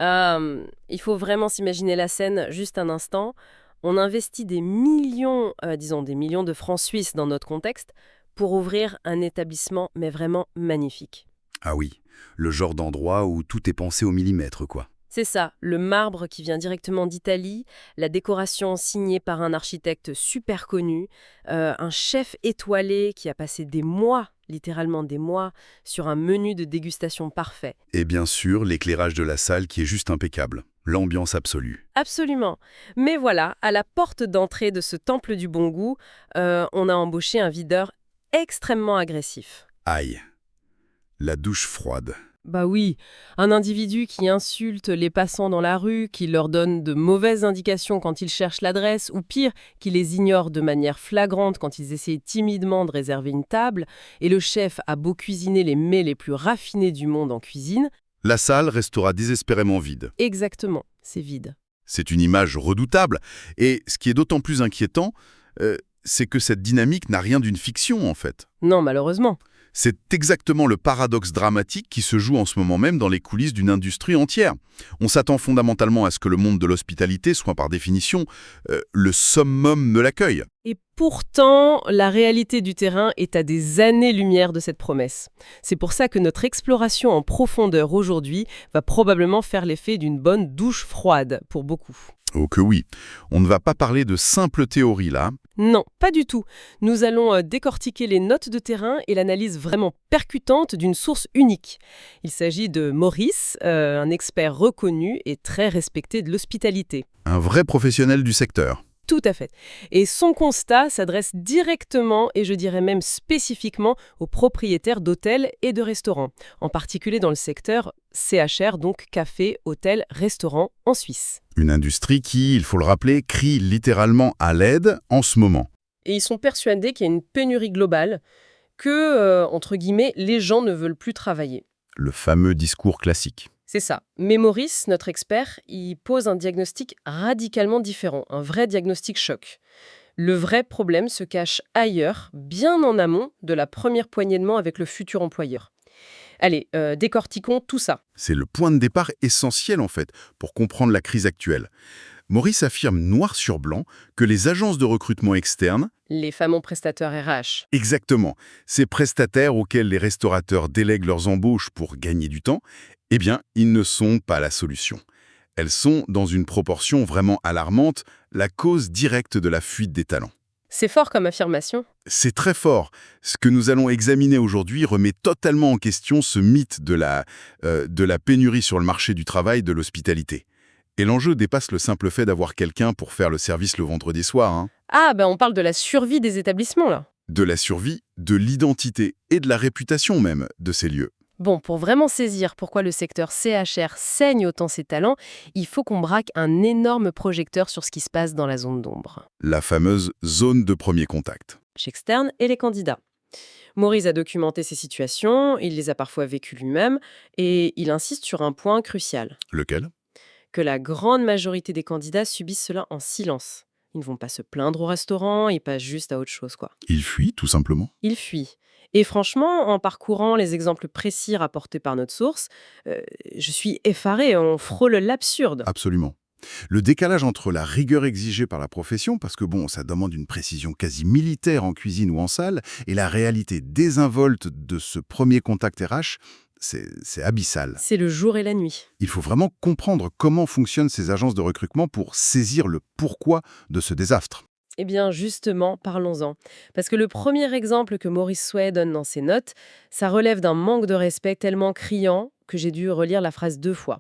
Il faut vraiment s'imaginer la scène juste un instant. On investit des millions, disons des millions de francs suisses dans notre contexte, pour ouvrir un établissement, mais vraiment magnifique. Ah oui, le genre d'endroit où tout est pensé au millimètre, quoi. C'est ça, le marbre qui vient directement d'Italie, la décoration signée par un architecte super connu, un chef étoilé qui a passé des mois, littéralement des mois, sur un menu de dégustation parfait. Et bien sûr, l'éclairage de la salle qui est juste impeccable. L'ambiance absolue. Absolument. Mais voilà, à la porte d'entrée de ce temple du bon goût, on a embauché un videur extrêmement agressif. Aïe. La douche froide. Bah oui, un individu qui insulte les passants dans la rue, qui leur donne de mauvaises indications quand ils cherchent l'adresse, ou pire, qui les ignore de manière flagrante quand ils essayent timidement de réserver une table, et le chef a beau cuisiner les mets les plus raffinés du monde en cuisine. La salle restera désespérément vide. Exactement, c'est vide. C'est une image redoutable. Et ce qui est d'autant plus inquiétant, c'est que cette dynamique n'a rien d'une fiction, en fait. Non, malheureusement. C'est exactement le paradoxe dramatique qui se joue en ce moment même dans les coulisses d'une industrie entière. On s'attend fondamentalement à ce que le monde de l'hospitalité soit par définition le summum de l'accueil. Et pourtant, la réalité du terrain est à des années-lumière de cette promesse. C'est pour ça que notre exploration en profondeur aujourd'hui va probablement faire l'effet d'une bonne douche froide pour beaucoup. Oh que oui, on ne va pas parler de simple théorie là. Non, pas du tout. Nous allons décortiquer les notes de terrain et l'analyse vraiment percutante d'une source unique. Il s'agit de Maurice, un expert reconnu et très respecté de l'hospitalité. Un vrai professionnel du secteur. Tout à fait. Et son constat s'adresse directement, et je dirais même spécifiquement, aux propriétaires d'hôtels et de restaurants, en particulier dans le secteur CHR, donc café, hôtel, restaurant en Suisse. Une industrie qui, il faut le rappeler, crie littéralement à l'aide en ce moment. Et ils sont persuadés qu'il y a une pénurie globale, que, entre guillemets, les gens ne veulent plus travailler. Le fameux discours classique. C'est ça. Mais Maurice, notre expert, il pose un diagnostic radicalement différent, un vrai diagnostic choc. Le vrai problème se cache ailleurs, bien en amont de la première poignée de main avec le futur employeur. Allez, décortiquons tout ça. C'est le point de départ essentiel en fait pour comprendre la crise actuelle. Maurice affirme noir sur blanc que les agences de recrutement externes, Les fameux prestataires RH. exactement, ces prestataires auxquels les restaurateurs délèguent leurs embauches pour gagner du temps, eh bien, ils ne sont pas la solution. Elles sont, dans une proportion vraiment alarmante, la cause directe de la fuite des talents. C'est fort comme affirmation. C'est très fort. Ce que nous allons examiner aujourd'hui remet totalement en question ce mythe de la pénurie sur le marché du travail de l'hospitalité. Et l'enjeu dépasse le simple fait d'avoir quelqu'un pour faire le service le vendredi soir, hein. Ah, ben on parle de la survie des établissements, là. De la survie, de l'identité et de la réputation même de ces lieux. Bon, pour vraiment saisir pourquoi le secteur CHR saigne autant ses talents, il faut qu'on braque un énorme projecteur sur ce qui se passe dans la zone d'ombre. La fameuse zone de premier contact. Chez externe et les candidats. Maurice a documenté ces situations, il les a parfois vécues lui-même, et il insiste sur un point crucial, Lequel? que la grande majorité des candidats subissent cela en silence. Ils ne vont pas se plaindre au restaurant, ils passent juste à autre chose, quoi. Il fuit, tout simplement. Ils fuient. Et franchement, en parcourant les exemples précis rapportés par notre source, je suis effarée, on frôle l'absurde. Absolument. Le décalage entre la rigueur exigée par la profession, parce que bon, ça demande une précision quasi militaire en cuisine ou en salle, et la réalité désinvolte de ce premier contact RH, c'est abyssal. C'est le jour et la nuit. Il faut vraiment comprendre comment fonctionnent ces agences de recrutement pour saisir le pourquoi de ce désastre. Eh bien, justement, parlons-en. Parce que le premier exemple que Maurice Sway donne dans ses notes, ça relève d'un manque de respect tellement criant que j'ai dû relire la phrase 2 fois.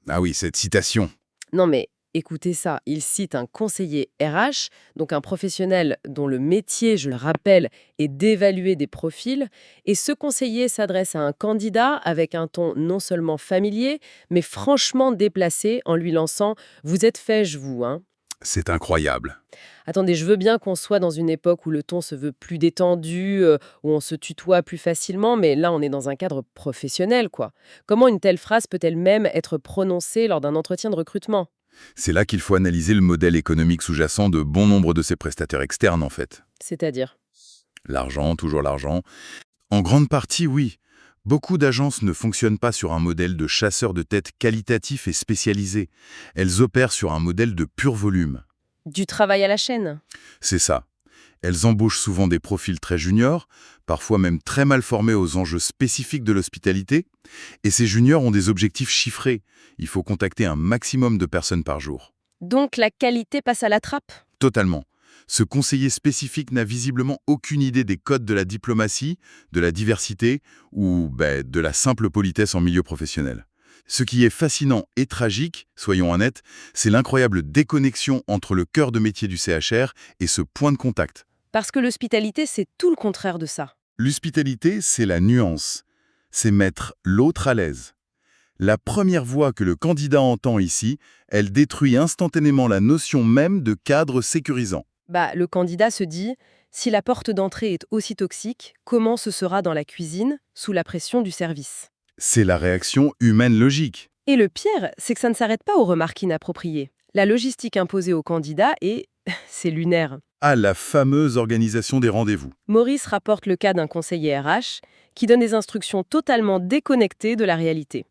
Ah oui, cette citation. Non mais, écoutez ça, il cite un conseiller RH, donc un professionnel dont le métier, je le rappelle, est d'évaluer des profils, et ce conseiller s'adresse à un candidat avec un ton non seulement familier, mais franchement déplacé en lui lançant « Vous êtes fêche, vous, hein ?» C'est incroyable. Attendez, je veux bien qu'on soit dans une époque où le ton se veut plus détendu, où on se tutoie plus facilement, mais là, on est dans un cadre professionnel, quoi. Comment une telle phrase peut-elle même être prononcée lors d'un entretien de recrutement? C'est là qu'il faut analyser le modèle économique sous-jacent de bon nombre de ces prestataires externes, en fait. C'est-à-dire? L'argent, toujours l'argent. En grande partie, oui. Beaucoup d'agences ne fonctionnent pas sur un modèle de chasseur de tête qualitatif et spécialisé. Elles opèrent sur un modèle de pur volume. Du travail à la chaîne? C'est ça. Elles embauchent souvent des profils très juniors, parfois même très mal formés aux enjeux spécifiques de l'hospitalité, et ces juniors ont des objectifs chiffrés. Il faut contacter un maximum de personnes par jour. Donc la qualité passe à la trappe? Totalement. Ce conseiller spécifique n'a visiblement aucune idée des codes de la diplomatie, de la diversité ou de la simple politesse en milieu professionnel. Ce qui est fascinant et tragique, soyons honnêtes, c'est l'incroyable déconnexion entre le cœur de métier du CHR et ce point de contact. Parce que l'hospitalité, c'est tout le contraire de ça. L'hospitalité, c'est la nuance. C'est mettre l'autre à l'aise. La première voix que le candidat entend ici, elle détruit instantanément la notion même de cadre sécurisant. Le candidat se dit, si la porte d'entrée est aussi toxique, comment ce sera dans la cuisine, sous la pression du service? C'est la réaction humaine logique. Et le pire, c'est que ça ne s'arrête pas aux remarques inappropriées. La logistique imposée au candidat est... c'est lunaire. À la fameuse organisation des rendez-vous. Maurice rapporte le cas d'un conseiller RH qui donne des instructions totalement déconnectées de la réalité.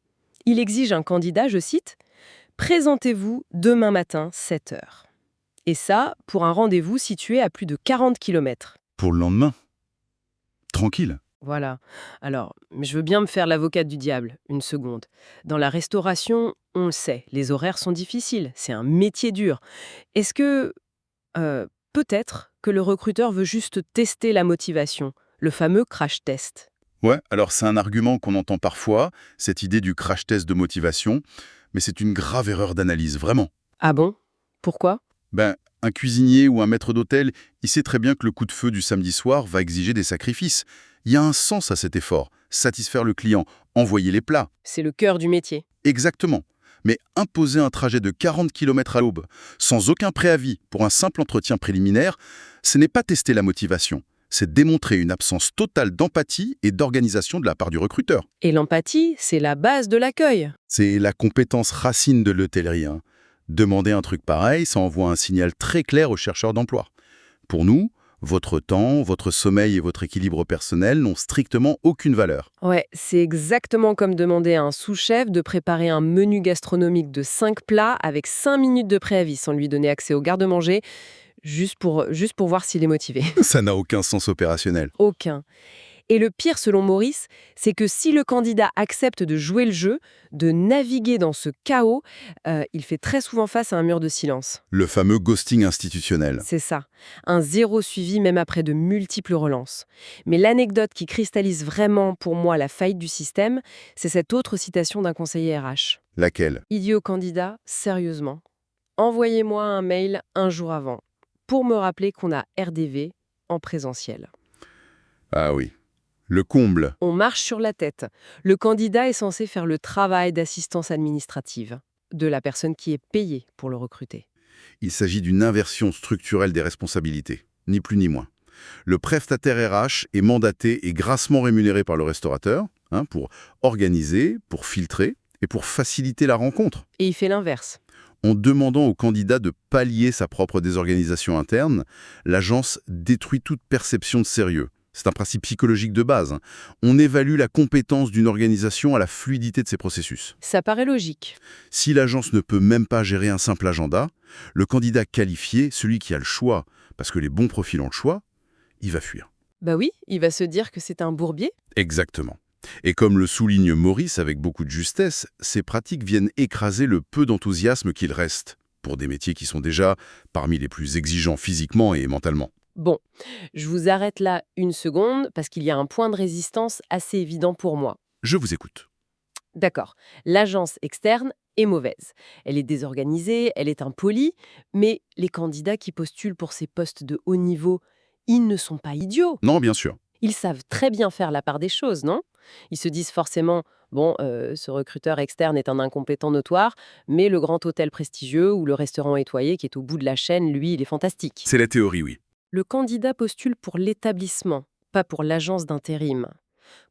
Il exige un candidat, je cite, « Présentez-vous demain matin, 7 heures ». Et ça, pour un rendez-vous situé à plus de 40 km. Pour le lendemain. Tranquille. Voilà. Alors, je veux bien me faire l'avocate du diable, une seconde. Dans la restauration, on le sait, les horaires sont difficiles, c'est un métier dur. Est-ce que, peut-être que le recruteur veut juste tester la motivation, le fameux crash test? Ouais, alors c'est un argument qu'on entend parfois, cette idée du crash test de motivation, mais c'est une grave erreur d'analyse, vraiment. Ah bon? Pourquoi? Un cuisinier ou un maître d'hôtel, il sait très bien que le coup de feu du samedi soir va exiger des sacrifices. Il y a un sens à cet effort, satisfaire le client, envoyer les plats. C'est le cœur du métier. Exactement. Mais imposer un trajet de 40 km à l'aube, sans aucun préavis, pour un simple entretien préliminaire, ce n'est pas tester la motivation. C'est démontrer une absence totale d'empathie et d'organisation de la part du recruteur. Et l'empathie, c'est la base de l'accueil. C'est la compétence racine de l'hôtellerie. Demander un truc pareil, ça envoie un signal très clair aux chercheurs d'emploi. Pour nous, votre temps, votre sommeil et votre équilibre personnel n'ont strictement aucune valeur. Ouais, c'est exactement comme demander à un sous-chef de préparer un menu gastronomique de 5 plats avec 5 minutes de préavis sans lui donner accès au garde-manger, juste pour voir s'il est motivé. Ça n'a aucun sens opérationnel. Aucun. Et le pire, selon Maurice, c'est que si le candidat accepte de jouer le jeu, de naviguer dans ce chaos, il fait très souvent face à un mur de silence. Le fameux ghosting institutionnel. C'est ça. Un zéro suivi même après de multiples relances. Mais l'anecdote qui cristallise vraiment pour moi la faillite du système, c'est cette autre citation d'un conseiller RH. Laquelle? Il dit au candidat, sérieusement, envoyez-moi un mail un jour avant pour me rappeler qu'on a RDV en présentiel. Ah oui. Le comble. On marche sur la tête. Le candidat est censé faire le travail d'assistance administrative de la personne qui est payée pour le recruter. Il s'agit d'une inversion structurelle des responsabilités, ni plus ni moins. Le prestataire RH est mandaté et grassement rémunéré par le restaurateur pour organiser, pour filtrer et pour faciliter la rencontre. Et il fait l'inverse. En demandant au candidat de pallier sa propre désorganisation interne, l'agence détruit toute perception de sérieux. C'est un principe psychologique de base. On évalue la compétence d'une organisation à la fluidité de ses processus. Ça paraît logique. Si l'agence ne peut même pas gérer un simple agenda, le candidat qualifié, celui qui a le choix, parce que les bons profils ont le choix, il va fuir. Bah oui, il va se dire que c'est un bourbier. Exactement. Et comme le souligne Maurice avec beaucoup de justesse, ces pratiques viennent écraser le peu d'enthousiasme qu'il reste, pour des métiers qui sont déjà parmi les plus exigeants physiquement et mentalement. Bon, je vous arrête là une seconde parce qu'il y a un point de résistance assez évident pour moi. Je vous écoute. D'accord, l'agence externe est mauvaise. Elle est désorganisée, elle est impolie, mais les candidats qui postulent pour ces postes de haut niveau, ils ne sont pas idiots. Non, bien sûr. Ils savent très bien faire la part des choses, non? Ils se disent forcément, bon, ce recruteur externe est un incompétent notoire, mais le grand hôtel prestigieux ou le restaurant étoilé qui est au bout de la chaîne, lui, il est fantastique. C'est la théorie, oui. Le candidat postule pour l'établissement, pas pour l'agence d'intérim.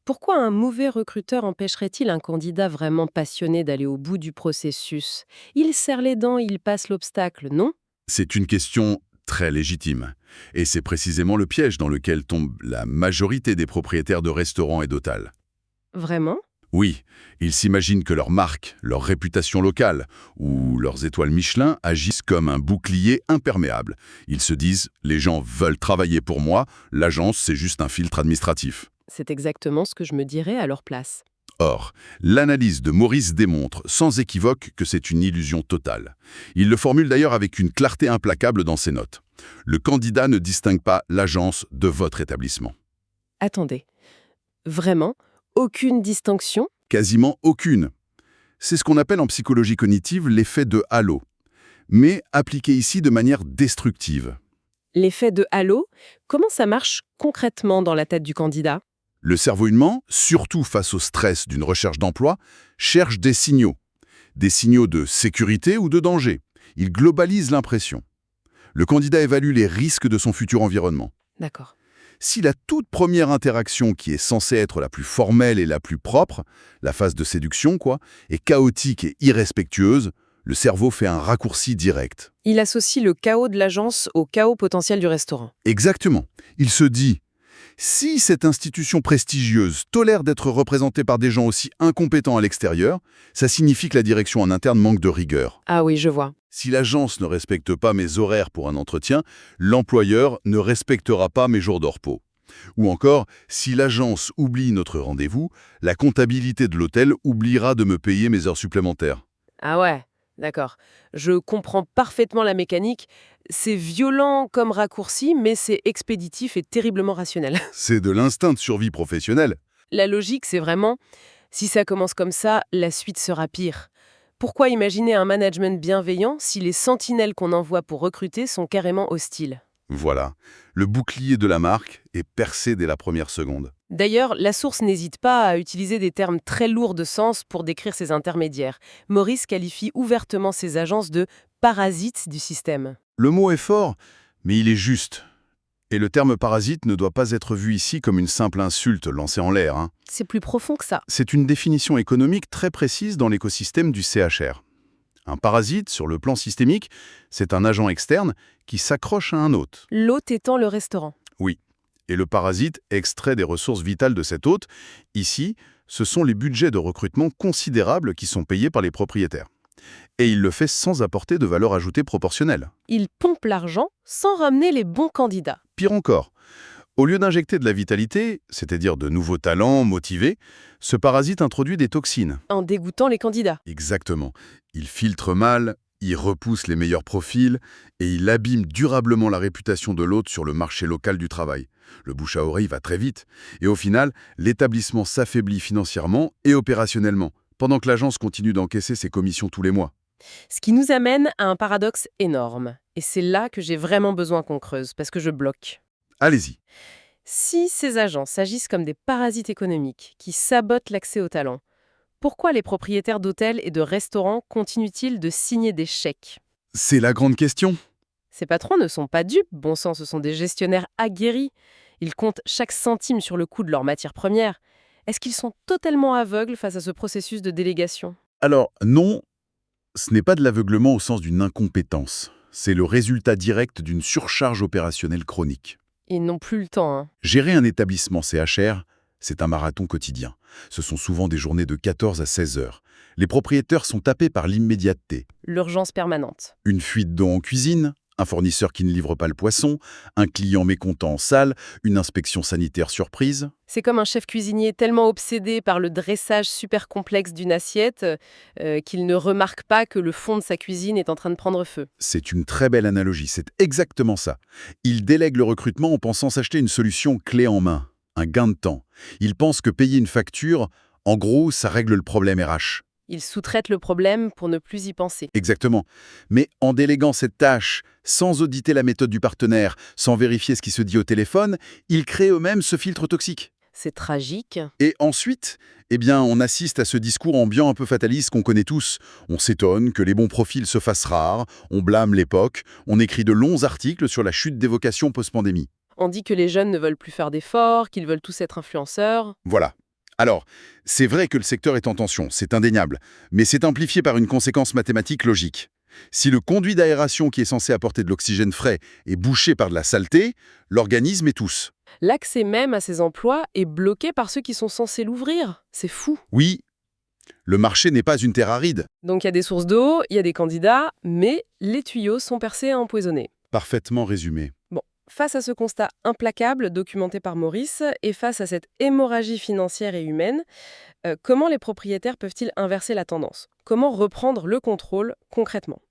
Pourquoi un mauvais recruteur empêcherait-il un candidat vraiment passionné d'aller au bout du processus? Il serre les dents, il passe l'obstacle, non? C'est une question très légitime. Et c'est précisément le piège dans lequel tombe la majorité des propriétaires de restaurants et d'hôtels. Vraiment? Oui, ils s'imaginent que leur marque, leur réputation locale ou leurs étoiles Michelin agissent comme un bouclier imperméable. Ils se disent « les gens veulent travailler pour moi, l'agence c'est juste un filtre administratif ». C'est exactement ce que je me dirais à leur place. Or, l'analyse de Maurice démontre sans équivoque que c'est une illusion totale. Il le formule d'ailleurs avec une clarté implacable dans ses notes. Le candidat ne distingue pas l'agence de votre établissement. Attendez. Vraiment? Aucune distinction? Quasiment aucune. C'est ce qu'on appelle en psychologie cognitive l'effet de halo, mais appliqué ici de manière destructive. L'effet de halo, comment ça marche concrètement dans la tête du candidat? Le cerveau humain, surtout face au stress d'une recherche d'emploi, cherche des signaux de sécurité ou de danger. Il globalise l'impression. Le candidat évalue les risques de son futur environnement. D'accord. Si la toute première interaction, qui est censée être la plus formelle et la plus propre, la phase de séduction, est chaotique et irrespectueuse, le cerveau fait un raccourci direct. Il associe le chaos de l'agence au chaos potentiel du restaurant. Exactement. Il se dit, si cette institution prestigieuse tolère d'être représentée par des gens aussi incompétents à l'extérieur, ça signifie que la direction en interne manque de rigueur. Ah oui, je vois. Si l'agence ne respecte pas mes horaires pour un entretien, l'employeur ne respectera pas mes jours de repos. Ou encore, si l'agence oublie notre rendez-vous, la comptabilité de l'hôtel oubliera de me payer mes heures supplémentaires. Ah ouais, d'accord. Je comprends parfaitement la mécanique. C'est violent comme raccourci, mais c'est expéditif et terriblement rationnel. C'est de l'instinct de survie professionnelle. La logique, c'est vraiment, si ça commence comme ça, la suite sera pire. Pourquoi imaginer un management bienveillant si les sentinelles qu'on envoie pour recruter sont carrément hostiles? Voilà, le bouclier de la marque est percé dès la première seconde. D'ailleurs, la source n'hésite pas à utiliser des termes très lourds de sens pour décrire ces intermédiaires. Maurice qualifie ouvertement ces agences de parasites du système. Le mot est fort, mais il est juste. Et le terme parasite ne doit pas être vu ici comme une simple insulte lancée en l'air. C'est plus profond que ça. C'est une définition économique très précise dans l'écosystème du CHR. Un parasite, sur le plan systémique, c'est un agent externe qui s'accroche à un hôte. L'hôte étant le restaurant. Oui. Et le parasite extrait des ressources vitales de cet hôte. Ici, ce sont les budgets de recrutement considérables qui sont payés par les propriétaires. Et il le fait sans apporter de valeur ajoutée proportionnelle. Il pompe l'argent sans ramener les bons candidats. Pire encore, au lieu d'injecter de la vitalité, c'est-à-dire de nouveaux talents motivés, ce parasite introduit des toxines. En dégoûtant les candidats. Exactement. Il filtre mal, il repousse les meilleurs profils et il abîme durablement la réputation de l'hôte sur le marché local du travail. Le bouche à oreille va très vite. Et au final, l'établissement s'affaiblit financièrement et opérationnellement, pendant que l'agence continue d'encaisser ses commissions tous les mois. Ce qui nous amène à un paradoxe énorme. Et c'est là que j'ai vraiment besoin qu'on creuse, parce que je bloque. Allez-y. Si ces agences agissent comme des parasites économiques qui sabotent l'accès aux talents, pourquoi les propriétaires d'hôtels et de restaurants continuent-ils de signer des chèques? C'est la grande question. Ces patrons ne sont pas dupes, bon sang, ce sont des gestionnaires aguerris. Ils comptent chaque centime sur le coût de leurs matières premières. Est-ce qu'ils sont totalement aveugles face à ce processus de délégation? Alors, non, ce n'est pas de l'aveuglement au sens d'une incompétence. C'est le résultat direct d'une surcharge opérationnelle chronique. Ils n'ont plus le temps, hein. Gérer un établissement CHR, c'est un marathon quotidien. Ce sont souvent des journées de 14 à 16 heures. Les propriétaires sont tapés par l'immédiateté. L'urgence permanente. Une fuite d'eau en cuisine, un fournisseur qui ne livre pas le poisson, un client mécontent en salle, une inspection sanitaire surprise. C'est comme un chef cuisinier tellement obsédé par le dressage super complexe d'une assiette qu'il ne remarque pas que le fond de sa cuisine est en train de prendre feu. C'est une très belle analogie, c'est exactement ça. Il délègue le recrutement en pensant s'acheter une solution clé en main, un gain de temps. Il pense que payer une facture, en gros, ça règle le problème RH. Il sous-traite le problème pour ne plus y penser. Exactement. Mais en déléguant cette tâche, sans auditer la méthode du partenaire, sans vérifier ce qui se dit au téléphone, ils créent eux-mêmes ce filtre toxique. C'est tragique. Et ensuite, on assiste à ce discours ambiant un peu fataliste qu'on connaît tous. On s'étonne que les bons profils se fassent rares, on blâme l'époque, on écrit de longs articles sur la chute des vocations post-pandémie. On dit que les jeunes ne veulent plus faire d'efforts, qu'ils veulent tous être influenceurs. Voilà. Alors, c'est vrai que le secteur est en tension, c'est indéniable, mais c'est amplifié par une conséquence mathématique logique. Si le conduit d'aération qui est censé apporter de l'oxygène frais est bouché par de la saleté, l'organisme étousse. L'accès même à ces emplois est bloqué par ceux qui sont censés l'ouvrir. C'est fou. Oui, le marché n'est pas une terre aride. Donc il y a des sources d'eau, il y a des candidats, mais les tuyaux sont percés et empoisonnés. Parfaitement résumé. Bon, face à ce constat implacable documenté par Maurice et face à cette hémorragie financière et humaine, comment les propriétaires peuvent-ils inverser la tendance? Comment reprendre le contrôle concrètement?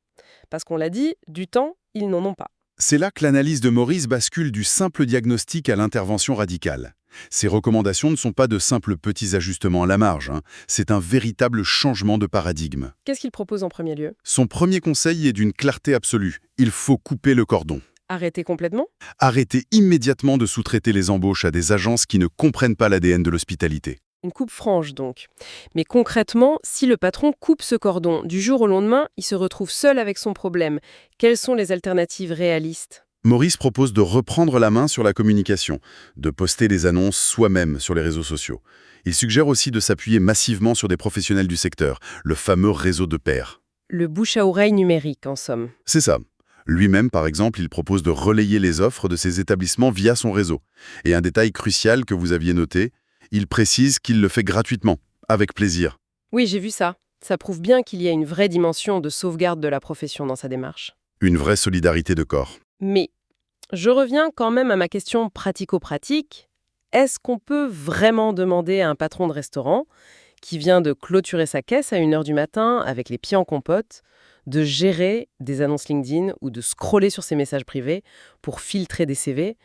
Parce qu'on l'a dit, du temps, ils n'en ont pas. C'est là que l'analyse de Maurice bascule du simple diagnostic à l'intervention radicale. Ces recommandations ne sont pas de simples petits ajustements à la marge, hein. C'est un véritable changement de paradigme. Qu'est-ce qu'il propose en premier lieu? Son premier conseil est d'une clarté absolue. Il faut couper le cordon. Arrêter complètement? Arrêtez immédiatement de sous-traiter les embauches à des agences qui ne comprennent pas l'ADN de l'hospitalité. Une coupe franche donc. Mais concrètement, si le patron coupe ce cordon, du jour au lendemain, il se retrouve seul avec son problème. Quelles sont les alternatives réalistes? Maurice propose de reprendre la main sur la communication, de poster des annonces soi-même sur les réseaux sociaux. Il suggère aussi de s'appuyer massivement sur des professionnels du secteur, le fameux réseau de pairs. Le bouche à oreille numérique, en somme. C'est ça. Lui-même, par exemple, il propose de relayer les offres de ces établissements via son réseau. Et un détail crucial que vous aviez noté, il précise qu'il le fait gratuitement, avec plaisir. Oui, j'ai vu ça. Ça prouve bien qu'il y a une vraie dimension de sauvegarde de la profession dans sa démarche. Une vraie solidarité de corps. Mais je reviens quand même à ma question pratico-pratique. Est-ce qu'on peut vraiment demander à un patron de restaurant qui vient de clôturer sa caisse à 1h du matin avec les pieds en compote, de gérer des annonces LinkedIn ou de scroller sur ses messages privés pour filtrer des CV?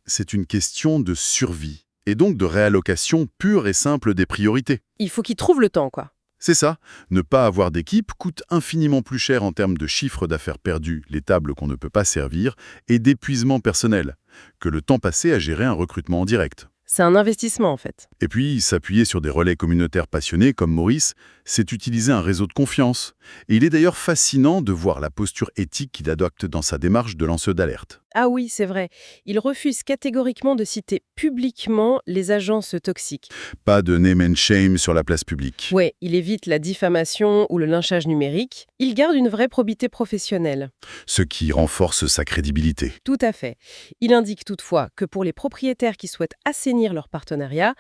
C'est une question de survie, et donc de réallocation pure et simple des priorités. Il faut qu'il trouve le temps, quoi. C'est ça, ne pas avoir d'équipe coûte infiniment plus cher en termes de chiffre d'affaires perdu, les tables qu'on ne peut pas servir, et d'épuisement personnel, que le temps passé à gérer un recrutement en direct. C'est un investissement, en fait. Et puis, s'appuyer sur des relais communautaires passionnés comme Maurice, c'est utiliser un réseau de confiance. Et il est d'ailleurs fascinant de voir la posture éthique qu'il adopte dans sa démarche de lanceur d'alerte. Ah oui, c'est vrai. Il refuse catégoriquement de citer publiquement les agences toxiques. Pas de name and shame sur la place publique. Ouais, il évite la diffamation ou le lynchage numérique. Il garde une vraie probité professionnelle. Ce qui renforce sa crédibilité. Tout à fait. Il indique toutefois que pour les propriétaires qui souhaitent assainir leur partenariat,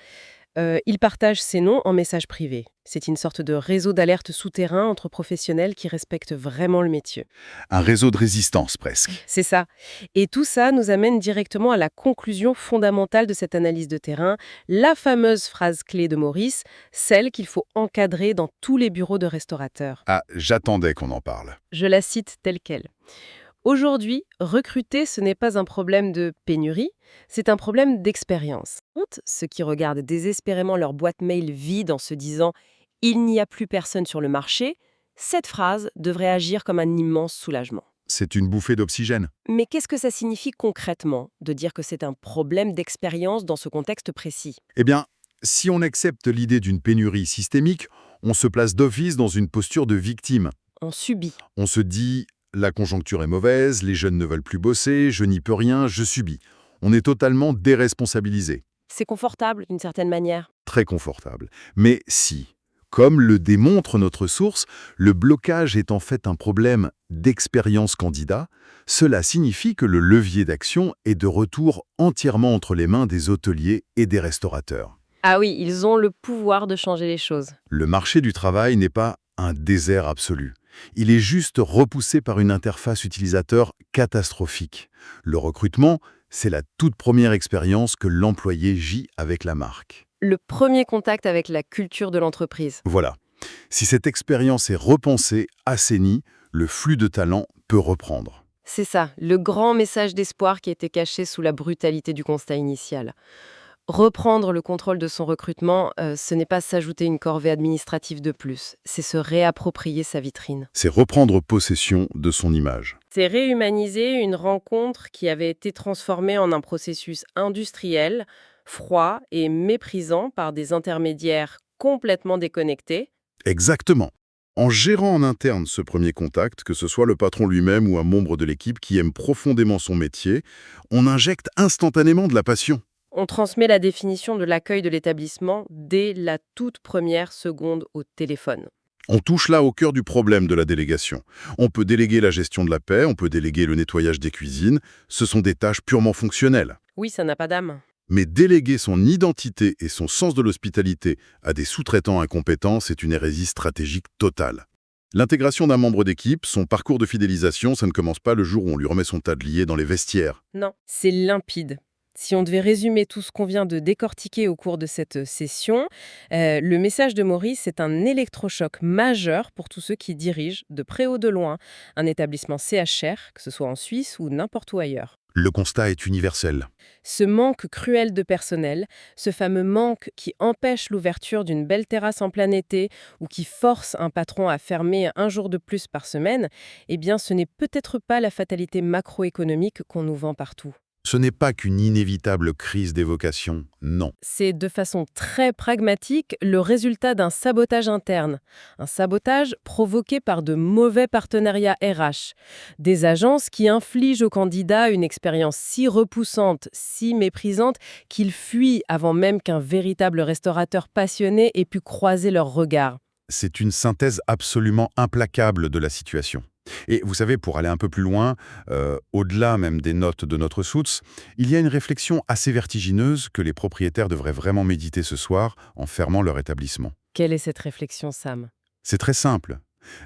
il partage ces noms en message privé. C'est une sorte de réseau d'alerte souterrain entre professionnels qui respectent vraiment le métier. Un réseau de résistance, presque. C'est ça. Et tout ça nous amène directement à la conclusion fondamentale de cette analyse de terrain, la fameuse phrase clé de Maurice, celle qu'il faut encadrer dans tous les bureaux de restaurateurs. Ah, j'attendais qu'on en parle. Je la cite telle quelle. Aujourd'hui, recruter, ce n'est pas un problème de pénurie, c'est un problème d'expérience. Ceux qui regardent désespérément leur boîte mail vide en se disant « il n'y a plus personne sur le marché », cette phrase devrait agir comme un immense soulagement. C'est une bouffée d'oxygène. Mais qu'est-ce que ça signifie concrètement de dire que c'est un problème d'expérience dans ce contexte précis? Eh bien, si on accepte l'idée d'une pénurie systémique, on se place d'office dans une posture de victime. On subit. On se dit « la conjoncture est mauvaise, les jeunes ne veulent plus bosser, je n'y peux rien, je subis ». On est totalement déresponsabilisé. C'est confortable d'une certaine manière. Très confortable. Mais si, comme le démontre notre source, le blocage est en fait un problème d'expérience candidat, cela signifie que le levier d'action est de retour entièrement entre les mains des hôteliers et des restaurateurs. Ah oui, ils ont le pouvoir de changer les choses. Le marché du travail n'est pas un désert absolu. Il est juste repoussé par une interface utilisateur catastrophique. Le recrutement, c'est la toute première expérience que l'employé gît avec la marque. Le premier contact avec la culture de l'entreprise. Voilà. Si cette expérience est repensée, assainie, le flux de talent peut reprendre. C'est ça, le grand message d'espoir qui était caché sous la brutalité du constat initial. Reprendre le contrôle de son recrutement, ce n'est pas s'ajouter une corvée administrative de plus, c'est se réapproprier sa vitrine. C'est reprendre possession de son image. C'est réhumaniser une rencontre qui avait été transformée en un processus industriel, froid et méprisant par des intermédiaires complètement déconnectés. Exactement. En gérant en interne ce premier contact, que ce soit le patron lui-même ou un membre de l'équipe qui aime profondément son métier, on injecte instantanément de la passion. On transmet la définition de l'accueil de l'établissement dès la toute première seconde au téléphone. On touche là au cœur du problème de la délégation. On peut déléguer la gestion de la paix, on peut déléguer le nettoyage des cuisines. Ce sont des tâches purement fonctionnelles. Oui, ça n'a pas d'âme. Mais déléguer son identité et son sens de l'hospitalité à des sous-traitants incompétents, c'est une hérésie stratégique totale. L'intégration d'un membre d'équipe, son parcours de fidélisation, ça ne commence pas le jour où on lui remet son tablier dans les vestiaires. Non, c'est limpide. Si on devait résumer tout ce qu'on vient de décortiquer au cours de cette session, le message de Maurice est un électrochoc majeur pour tous ceux qui dirigent, de près ou de loin, un établissement CHR, que ce soit en Suisse ou n'importe où ailleurs. Le constat est universel. Ce manque cruel de personnel, ce fameux manque qui empêche l'ouverture d'une belle terrasse en plein été ou qui force un patron à fermer un jour de plus par semaine, eh bien ce n'est peut-être pas la fatalité macroéconomique qu'on nous vend partout. Ce n'est pas qu'une inévitable crise des vocations, non. C'est de façon très pragmatique le résultat d'un sabotage interne. Un sabotage provoqué par de mauvais partenariats RH. Des agences qui infligent aux candidats une expérience si repoussante, si méprisante, qu'ils fuient avant même qu'un véritable restaurateur passionné ait pu croiser leurs regards. C'est une synthèse absolument implacable de la situation. Et vous savez, pour aller un peu plus loin, au-delà même des notes de notre Suits, il y a une réflexion assez vertigineuse que les propriétaires devraient vraiment méditer ce soir en fermant leur établissement. Quelle est cette réflexion, Sam? C'est très simple.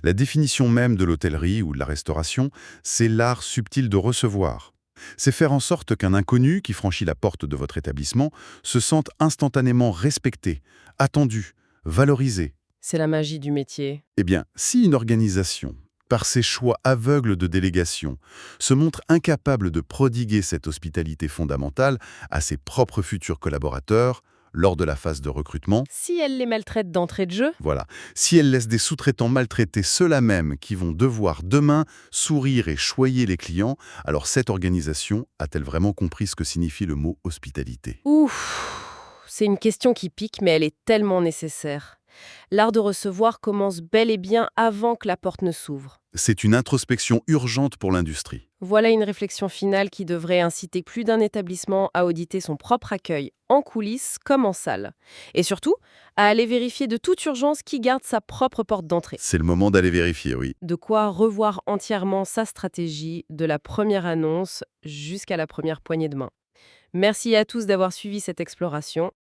La définition même de l'hôtellerie ou de la restauration, c'est l'art subtil de recevoir. C'est faire en sorte qu'un inconnu qui franchit la porte de votre établissement se sente instantanément respecté, attendu, valorisé. C'est la magie du métier. Eh bien, si une organisation, par ses choix aveugles de délégation, se montre incapable de prodiguer cette hospitalité fondamentale à ses propres futurs collaborateurs lors de la phase de recrutement, Si elle les maltraite d'entrée de jeu, voilà, si elle laisse des sous-traitants maltraités ceux-là même qui vont devoir demain sourire et choyer les clients, alors cette organisation a-t-elle vraiment compris ce que signifie le mot hospitalité? ouf, c'est une question qui pique, mais elle est tellement nécessaire. L'art de recevoir commence bel et bien avant que la porte ne s'ouvre. C'est une introspection urgente pour l'industrie. Voilà une réflexion finale qui devrait inciter plus d'un établissement à auditer son propre accueil, en coulisses comme en salle. Et surtout, à aller vérifier de toute urgence qui garde sa propre porte d'entrée. C'est le moment d'aller vérifier, oui. De quoi revoir entièrement sa stratégie, de la première annonce jusqu'à la première poignée de main. Merci à tous d'avoir suivi cette exploration.